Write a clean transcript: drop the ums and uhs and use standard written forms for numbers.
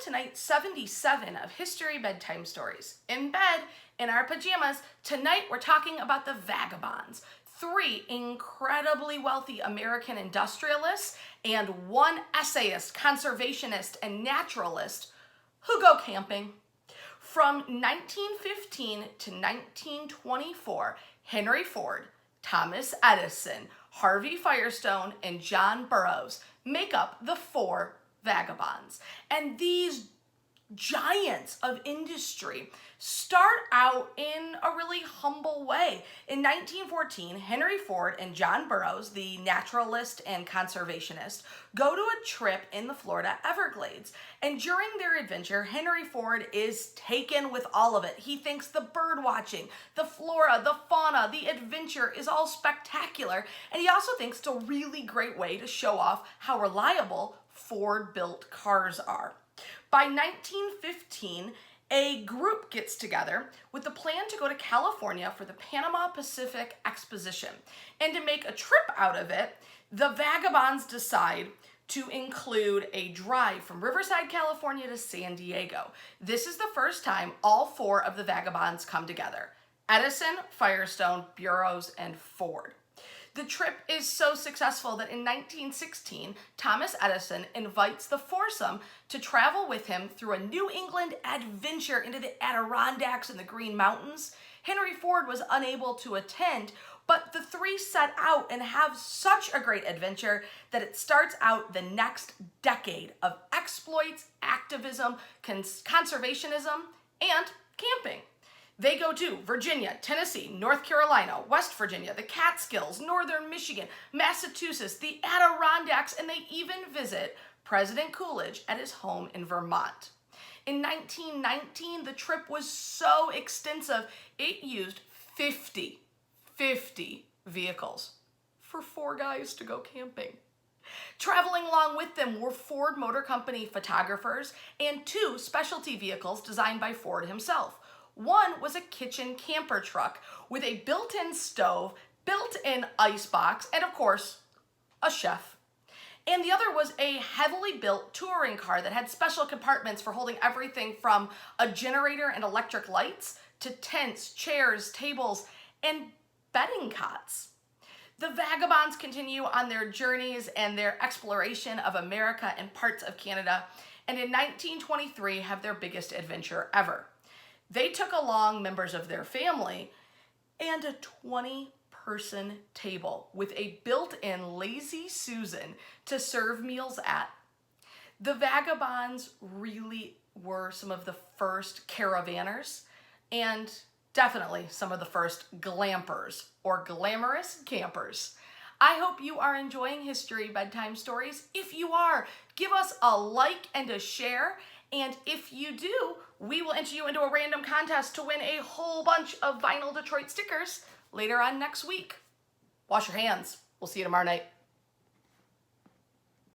to night 77 of History Bedtime Stories. In bed, in our pajamas, tonight we're talking about the vagabonds. 3 incredibly wealthy American industrialists and 1 essayist, conservationist, and naturalist who go camping. From 1915 to 1924, Henry Ford, Thomas Edison, Harvey Firestone, and John Burroughs make up the 4 vagabonds. And these giants of industry start out in a really humble way. In 1914, Henry Ford and John Burroughs, the naturalist and conservationist, go to a trip in the Florida Everglades. And during their adventure, Henry Ford is taken with all of it. He thinks the bird watching, the flora, the fauna, the adventure is all spectacular. And he also thinks it's a really great way to show off how reliable Ford-built cars are. By 1915, a group gets together with the plan to go to California for the Panama Pacific Exposition. And to make a trip out of it, the vagabonds decide to include a drive from Riverside, California to San Diego. This is the first time all 4 of the vagabonds come together: Edison, Firestone, Burroughs, and Ford. The trip is so successful that in 1916, Thomas Edison invites the foursome to travel with him through a New England adventure into the Adirondacks and the Green Mountains. Henry Ford was unable to attend, but the 3 set out and have such a great adventure that it starts out the next decade of exploits, activism, conservationism, and camping. They go to Virginia, Tennessee, North Carolina, West Virginia, the Catskills, Northern Michigan, Massachusetts, the Adirondacks, and they even visit President Coolidge at his home in Vermont. In 1919, the trip was so extensive, it used 50 vehicles for 4 guys to go camping. Traveling along with them were Ford Motor Company photographers and 2 specialty vehicles designed by Ford himself. One was a kitchen camper truck with a built-in stove, built-in icebox, and of course, a chef. And the other was a heavily built touring car that had special compartments for holding everything from a generator and electric lights to tents, chairs, tables, and bedding cots. The vagabonds continue on their journeys and their exploration of America and parts of Canada, and in 1923 have their biggest adventure ever. They took along members of their family and a 20-person table with a built-in Lazy Susan to serve meals at. The vagabonds really were some of the first caravanners and definitely some of the first glampers or glamorous campers. I hope you are enjoying History Bedtime Stories. If you are, give us a like and a share. And if you do, we will enter you into a random contest to win a whole bunch of Vinyl Detroit stickers later on next week. Wash your hands. We'll see you tomorrow night.